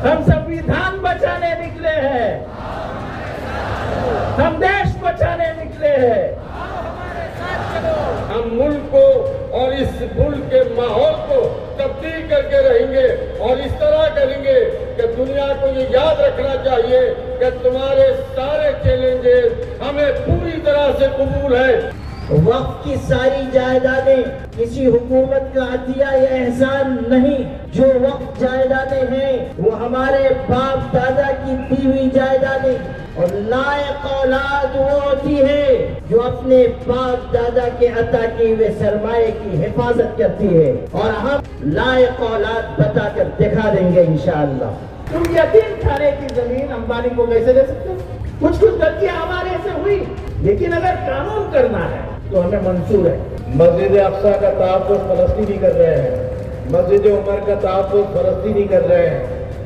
हम संविधान बचाने निकले हैं, हम देश बचाने निकले हैं। हम मुल्क को और इस मुल्क के माहौल को तब्दील करके रहेंगे और इस तरह करेंगे कि दुनिया को ये याद रखना चाहिए कि तुम्हारे सारे चैलेंजेस हमें पूरी तरह से कबूल है। वक्त की सारी जायदादें किसी हुकूमत का अतिया या एहसान नहीं। जो वक्त जायदादें हैं वो हमारे बाप दादा की दी हुई जायदादें, और लायक औलाद वो होती है जो अपने बाप दादा के अता किए हुए सरमाए की हिफाजत करती है, और हम लायक औलाद बता कर दिखा देंगे इंशाअल्लाह। तुम यतीम खाने की जमीन अंबानी को कैसे दे सकते हो? कुछ गलतियां हमारे से हुई, लेकिन अगर कानून करना है तो हमें मंजूर है। मस्जिद अक्सा का तहफ़्फ़ुज़ फ़लस्तीनी कर रहे हैं, मस्जिद उमर का तहफ़्फ़ुज़ फ़लस्तीनी कर रहे हैं,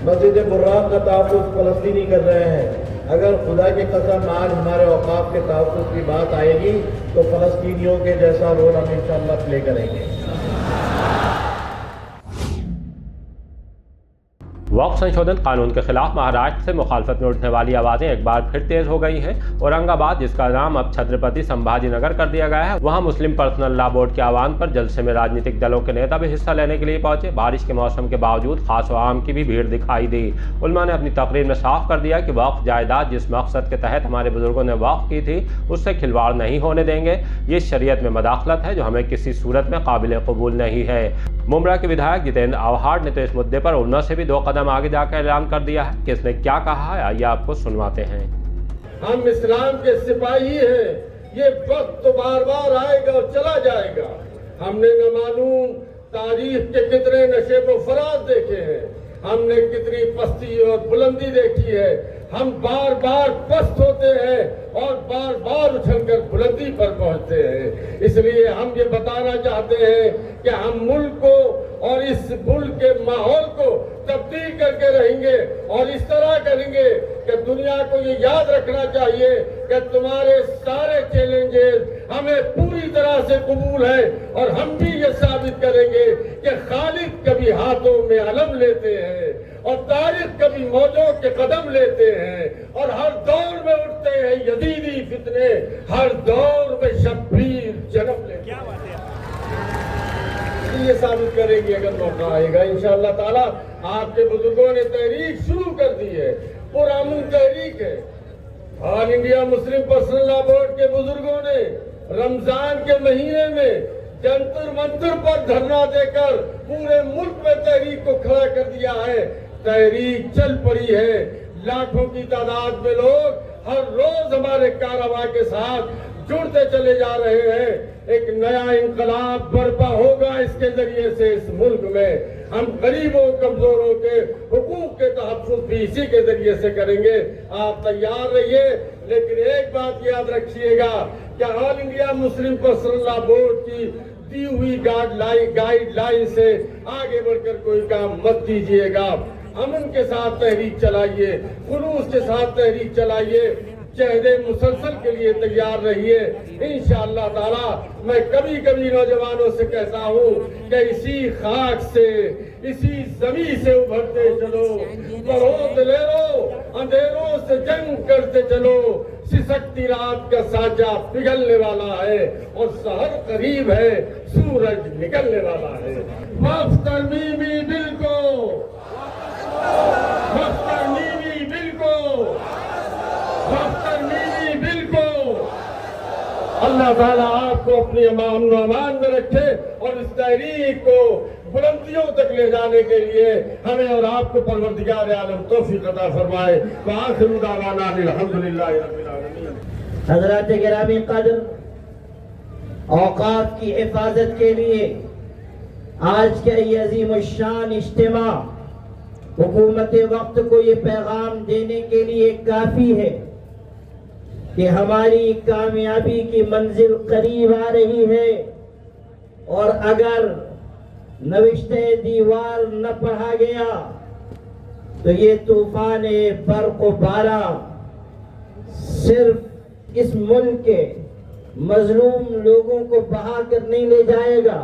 मस्जिद बुर्राक का तहफ़्फ़ुज़ फ़लस्तीनी कर रहे हैं। अगर खुदा की कसम आज हमारे औक़ाफ़ के तहफ़्फ़ुज़ की बात आएगी तो फ़लस्तीनियों के जैसा रोल हम इंशाअल्लाह प्ले करेंगे। वक्फ संशोधन कानून के खिलाफ महाराष्ट्र से मुखालफत में उठने वाली आवाज़ें एक बार फिर तेज हो गई हैं। औरंगाबाद, जिसका नाम अब छत्रपति संभाजी नगर कर दिया गया है, वहां मुस्लिम पर्सनल लॉ बोर्ड के आह्वान पर जलसे में राजनीतिक दलों के नेता भी हिस्सा लेने के लिए पहुंचे। बारिश के मौसम के बावजूद खास व आम की भी भीड़ दिखाई दी। उलमा ने अपनी तकरीर में साफ कर दिया कि वक्फ जायदाद जिस मकसद के तहत हमारे बुजुर्गों ने वक्फ की थी उससे खिलवाड़ नहीं होने देंगे। ये शरीयत में मदाखलत है जो हमें किसी सूरत में काबिल कबूल नहीं है। मुमरा के विधायक जितेंद्र आव्हाड ने तो इस मुद्दे पर उलमा से भी 2 कदम आगे जाकर ऐलान कर दिया है कि इसने क्या कहा है, आइए आपको सुनवाते हैं। हम इस्लाम के सिपाही हैं, ये वक्त तो बार बार आएगा और चला जाएगा। हमने न मालूम तारीख के कितने नशे व फराज देखे हैं, हमने कितनी पस्ती और बुलंदी देखी है। हम बार बार पस्त होते हैं और बार बार उछलकर बुलंदी पर पहुंचते हैं। इसलिए हम ये बताना चाहते हैं कि हम मुल्क को और इस मुल्क के माहौल को तब्दील करके रहेंगे और इस तरह करेंगे कि दुनिया को ये याद रखना चाहिए कि तुम्हारे सारे चैलेंजेस हमें पूरी तरह से कबूल है, और हम भी ये साबित करेंगे कि खालिद कभी हाथों में अलम लेते हैं और तारिक कभी मौजों के कदम लेते हैं, और हर दौर में उठते हैं यजीदी फितने, हर दौर में शब्बीर जन्म लेते हैं। ये साबित करेंगे अगर मौका आएगा इंशाअल्लाह ताला। आपके बुजुर्गों ने तहरीक शुरू कर दी है, पुरानी तहरीक है। All India Muslim personal law board के बुजुर्गों ने रमजान के महीने में जंतर मंतर पर धरना देकर पूरे मुल्क में तहरीक को खड़ा कर दिया है। तहरीक चल पड़ी है, लाखों की तादाद में लोग हर रोज हमारे कारवां के साथ जुड़ते चले जा रहे हैं। एक नया इंकलाब बर्पा होगा इसके जरिए से इस मुल्क में। हम गरीबों कमजोरों के हुकूक के तहफ़्फ़ुज़ भी इसी के जरिए से करेंगे। आप तैयार रहिए, लेकिन एक बात याद रखिएगा कि all India Muslim personal law board की दी हुई गाइडलाइन से आगे बढ़कर कोई काम मत कीजिएगा। अमन के साथ तहरीक चलाइए, खुलूस के साथ तहरीक चलाइए, चहरे मुसलसल के लिए तैयार रहिए। इंशाअल्लाह ताला मैं कभी कभी नौजवानों से कहता हूँ कि इसी खाक से, इसी जमीन से उभरते चलो, बरोत ले लो, अंधेरों से जंग करते चलो। सिसकती रात का साजा पिघलने वाला है और सहर करीब है, सूरज निकलने वाला है। वक्फ तरमीमी बिल को, वक्फ तरमीमी बिल को, वक्फ तरमीमी बिल को अल्लाह ताला आपको अपनी अमान में रखे और इस तहरीक को बुलंदियों तक ले जाने के लिए हमें और आपको परवरदिगार आलम तौफीक अता फरमाए। व आखिरु दावाना अल्हम्दुलिल्लाहि रब्बिल आलमीन। हज़रात गिरामी क़द्र, औक़ाफ़ की हिफाजत के लिए आज का ये अज़ीमुश्शान इज्तिमा हुकूमत वक्त को ये पैगाम देने के लिए काफ़ी है कि हमारी कामयाबी की मंजिल करीब आ रही है, और अगर नविश्ते दीवार न पढ़ा गया तो ये तूफान बर्क़ व बारा सिर्फ इस मुल्क के मजलूम लोगों को बहा कर नहीं ले जाएगा,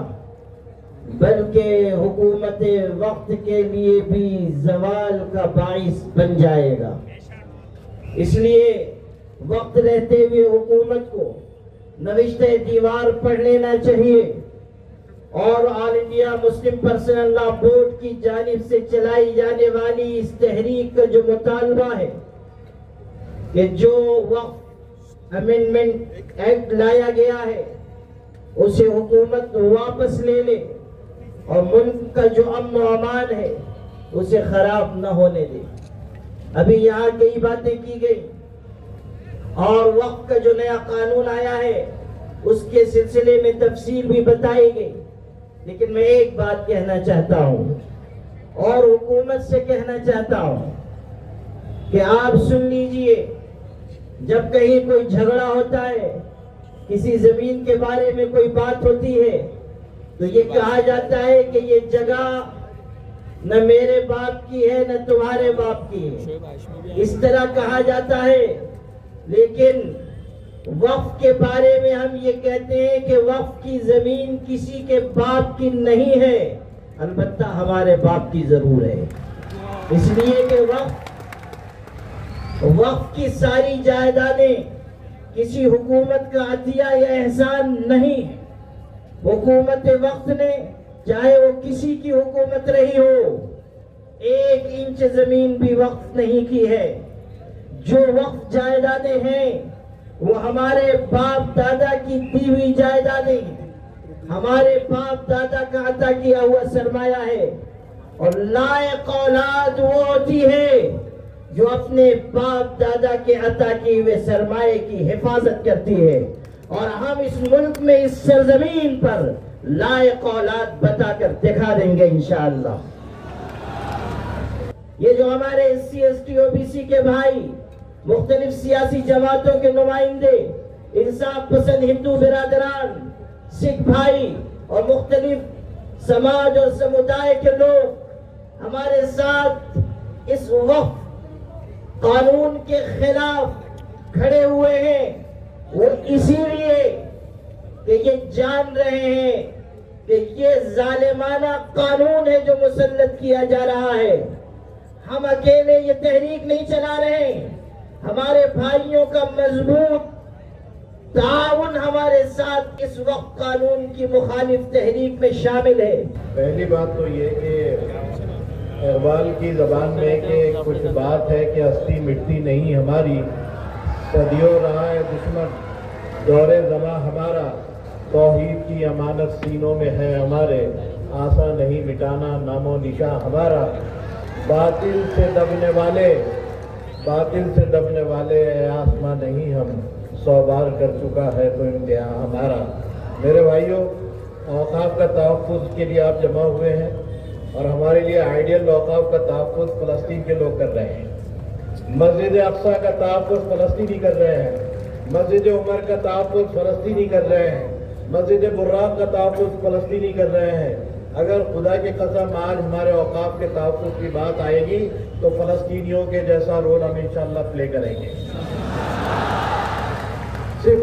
बल्कि हुकूमत वक्त के लिए भी जवाल का बाइस बन जाएगा। इसलिए वक्त रहते हुए हुकूमत को नविश्ते दीवार पढ़ लेना चाहिए और all India Muslim personal law board की जानिब से चलाई जाने वाली इस तहरीक का जो मुतालबा है कि जो वक्फ अमेंडमेंट एक्ट लाया गया है उसे हुकूमत वापस ले ले और मुल्क का जो अमन व अमान है उसे खराब न होने दे। अभी यहाँ कई बातें की गई और वक्फ का जो नया कानून आया है उसके सिलसिले में तफसील भी बताई गई, लेकिन मैं एक बात कहना चाहता हूँ और हुकूमत से कहना चाहता हूँ कि आप सुन लीजिए, जब कहीं कोई झगड़ा होता है, किसी जमीन के बारे में कोई बात होती है तो ये कहा जाता है कि ये जगह न मेरे बाप की है न तुम्हारे बाप की है, इस तरह कहा जाता है। लेकिन वक्फ के बारे में हम ये कहते हैं कि वक्फ की जमीन किसी के बाप की नहीं है, अलबत्ता हमारे बाप की जरूर है। इसलिए कि वक्फ की सारी जायदादें किसी हुकूमत का अतिया या एहसान नहीं है। हुकूमत वक्त ने, चाहे वो किसी की हुकूमत रही हो, 1 इंच जमीन भी वक्फ नहीं की है। जो वक्फ जायदादें हैं वो हमारे बाप दादा की दी हुई जायदादें, हमारे बाप दादा का अता किया हुआ सरमाया है। और लायक औलाद वो होती है जो अपने बाप दादा के अता किए हुए सरमाए की हिफाजत करती है। और हम इस मुल्क में, इस सरजमीन पर लायक औलाद बताकर दिखा देंगे इंशाअल्लाह। ये जो हमारे SC ST OBC के भाई, मुख्तलिफ सियासी जमातों के नुमाइंदे, इंसाफ पसंद हिंदू बिरादरान, सिख भाई और मुख्तलिफ समाज और समुदाय के लोग हमारे साथ इस वक्फ कानून के खिलाफ खड़े हुए हैं, वो इसीलिए कि ये जान रहे हैं कि ये जालिमाना कानून है जो मुसल्लत किया जा रहा है। हम अकेले ये तहरीक नहीं चला रहे, हमारे भाइयों का मजबूत ताउन हमारे साथ इस वक्त कानून की मुखालिफ तहरीक में शामिल है। पहली बात तो ये कि इकबाल की ज़बान में कि कुछ बात है कि हस्ती मिटती नहीं हमारी, सदियों रहा है दुश्मन दौरे ज़मा हमारा, तौहीद की अमानत सीनों में है हमारे, आशा नहीं मिटाना नामो निशा हमारा। बातिल से दबने वाले आसमां नहीं हम, 100 बार कर चुका है तो इम्तिहान हमारा। मेरे भाइयों, औकाफ का तहफ़्फ़ुज़ के लिए आप जमा हुए हैं और हमारे लिए आइडियल औकाफ का तहफ़्फ़ुज़ फ़लस्तीन के लोग कर रहे हैं। मस्जिद अक़सा का तहफ़्फ़ुज़ फ़लस्तीनी कर रहे हैं, मस्जिद उमर का तहफ़्फ़ुज़ फ़लस्तीनी कर रहे हैं, मस्जिद बुर्राक का तहफ़्फ़ुज़ फ़लस्तीनी कर रहे हैं। अगर खुदा की कसम आज हमारे औकाफ के तहफ़्फ़ुज़ की बात आएगी तो फ़लस्तीनियों के जैसा रोल हम इंशाअल्लाह प्ले करेंगे। सिर्फ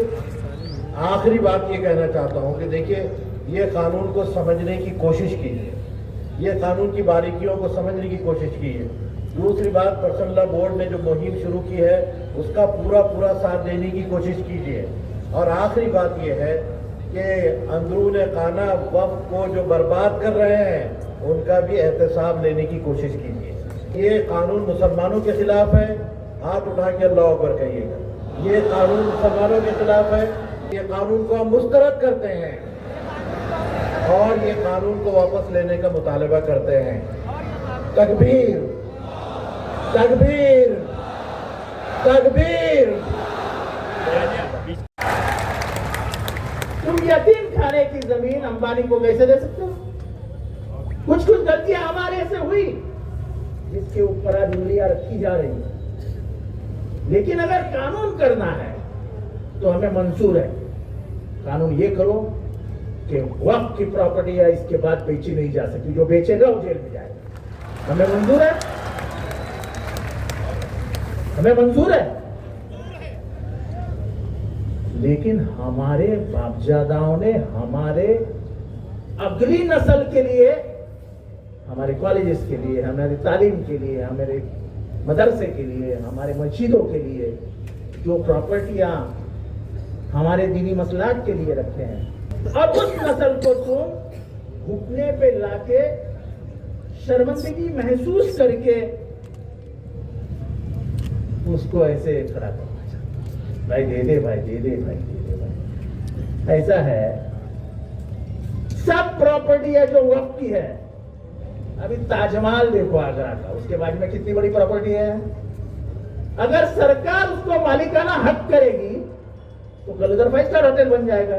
आखिरी बात ये कहना चाहता हूँ कि देखिए, ये कानून को समझने की कोशिश कीजिए, ये कानून की बारीकियों को समझने की कोशिश कीजिए। दूसरी बात, पर्सनल लॉ बोर्ड ने जो मुहिम शुरू की है उसका पूरा साथ देने की कोशिश कीजिए। और आखिरी बात ये है कि अंदरून खाना वक्फ को जो बर्बाद कर रहे हैं उनका भी एहतसाब लेने की कोशिश कीजिए। ये कानून मुसलमानों के खिलाफ है, हाथ उठा के अल्लाह अकबर कहिएगा। ये कानून मुसलमानों के खिलाफ है, ये कानून को हम मुस्तरद करते हैं और ये कानून को वापस लेने का मुतालबा करते हैं। तकबीर, तकबीर, तकबीर। तुम यतीम खाने की जमीन अंबानी को कैसे दे सकते हो? कुछ गलतियां हमारे से हुई जिसके ऊपर आज उंगलियां रखी जा रही है, लेकिन अगर कानून करना है तो हमें मंजूर है। कानून ये करो कि वक्फ की प्रॉपर्टी है इसके बाद बेची नहीं जा सकती, जो बेचेगा वो जेल में जाएगा। हमें मंजूर है, हमें मंजूर है। लेकिन हमारे बापजादाओं ने हमारे अगली नस्ल के लिए, हमारे कॉलेजेस के लिए, हमारी तालीम के लिए, हमारे मदरसे के लिए, हमारे मस्जिदों के लिए जो प्रॉपर्टियां हमारे दीनी मसलात के लिए रखे हैं, और उस नस्ल को तुम घुटने पे लाके शर्मिंदगी महसूस करके उसको ऐसे खड़ा करना चाहते, भाई दे दे, भाई दे दे, भाई दे दे, भाई। ऐसा है, सब प्रॉपर्टी है जो वक्त की है। अभी ताजमहल देखो आगरा का, उसके बाद में कितनी बड़ी प्रॉपर्टी है। अगर सरकार उसको मालिकाना हक करेगी तो कल उधर 5 स्टार होटल बन जाएगा।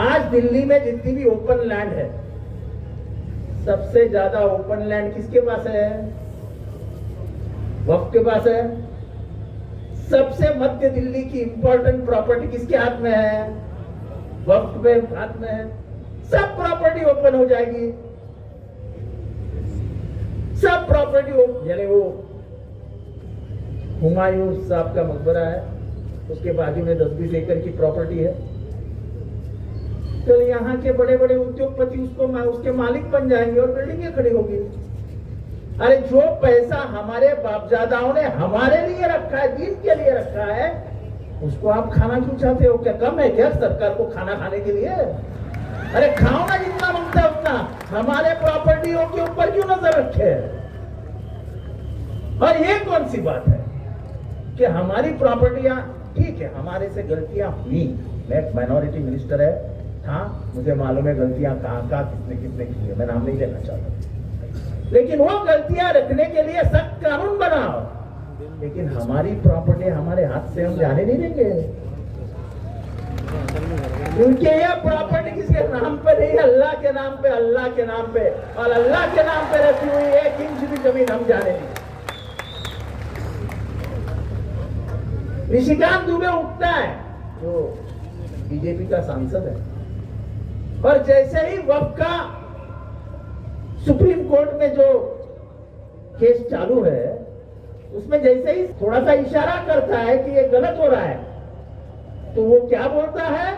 आज दिल्ली में जितनी भी ओपन लैंड है, सबसे ज्यादा ओपन लैंड किसके पास है? वक्फ के पास है। सबसे मध्य दिल्ली की इंपॉर्टेंट प्रॉपर्टी किसके हाथ में है? वक्फ के हाथ में है। सब प्रॉपर्टी ओपन हो जाएगी, सब प्रॉपर्टी यानी वो हुमायूं साहब का मकबरा है, उसके बाजू में 10-20 एकड़ की प्रॉपर्टी है। तो यहाँ के बड़े बड़े उद्योगपति उसके मालिक बन जाएंगे और बिल्डिंगें खड़ी होगी। अरे जो पैसा हमारे बापदादाओं ने हमारे लिए रखा है, दीन के लिए रखा है, उसको आप खाना क्यों चाहते हो? क्या कम है क्या सरकार को खाना खाने के लिए? अरे खाओ ना जितना मांगता है उतना, हमारे प्रॉपर्टियों के ऊपर क्यों नजर रखे? और ये कौन सी बात है कि हमारी प्रॉपर्टियां, ठीक है हमारे से गलतियां हुई, मैं एक माइनॉरिटी मिनिस्टर है, हाँ मुझे मालूम है गलतियां कहाँ किसने की है, मैं नाम नहीं लेना चाहता, लेकिन वो गलतियां रखने के लिए सख्त कानून बनाओ। लेकिन हमारी प्रॉपर्टी हमारे हाथ से हम जाने नहीं देंगे, क्योंकि यह प्रॉपर्टी किसके नाम पे नहीं, अल्लाह के नाम पे, अल्लाह के नाम पे, और अल्लाह के नाम पे रखी हुई 1 इंच भी जमीन हम जाने नहीं। निशिकांत दुबे उठता है जो बीजेपी का सांसद है, और जैसे ही वक्फ का सुप्रीम कोर्ट में जो केस चालू है, उसमें जैसे ही थोड़ा सा इशारा करता है कि ये गलत हो रहा है, तो वो क्या बोलता है?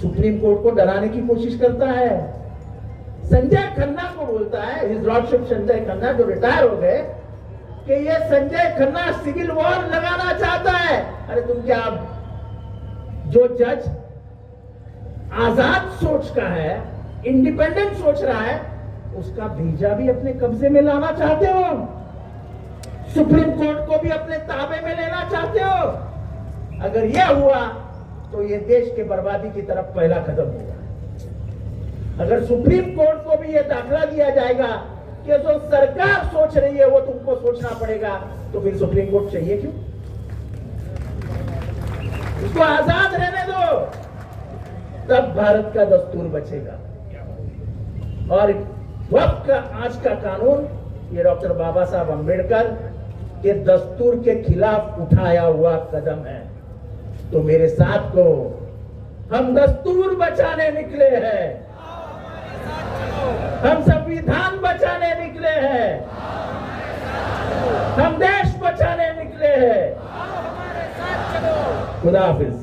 सुप्रीम कोर्ट को डराने की कोशिश करता है। संजय खन्ना को बोलता है, हिज लॉर्डशिप संजय खन्ना जो रिटायर हो गए, कि ये संजय खन्ना सिविल वॉर लगाना चाहता है। अरे तुम क्या, जो जज आजाद सोच का है, इंडिपेंडेंट सोच रहा है, उसका भेजा भी अपने कब्जे में लाना चाहते हो? सुप्रीम कोर्ट को भी अपने ताबे में लेना चाहते हो? अगर यह हुआ तो ये देश के बर्बादी की तरफ पहला कदम होगा। अगर सुप्रीम कोर्ट को भी यह दाखला दिया जाएगा कि जो सरकार सोच रही है वो तुमको सोचना पड़ेगा, तो फिर सुप्रीम कोर्ट चाहिए क्यों? इसको आजाद रहने दो, तब भारत का दस्तूर बचेगा। और वक्त का आज का कानून ये डॉक्टर बाबा साहब अंबेडकर के दस्तूर के खिलाफ उठाया हुआ कदम है। तो मेरे साथ को, हम दस्तूर बचाने निकले हैं, हम संविधान बचाने निकले हैं, हम देश बचाने निकले हैं। खुदा हाफिज।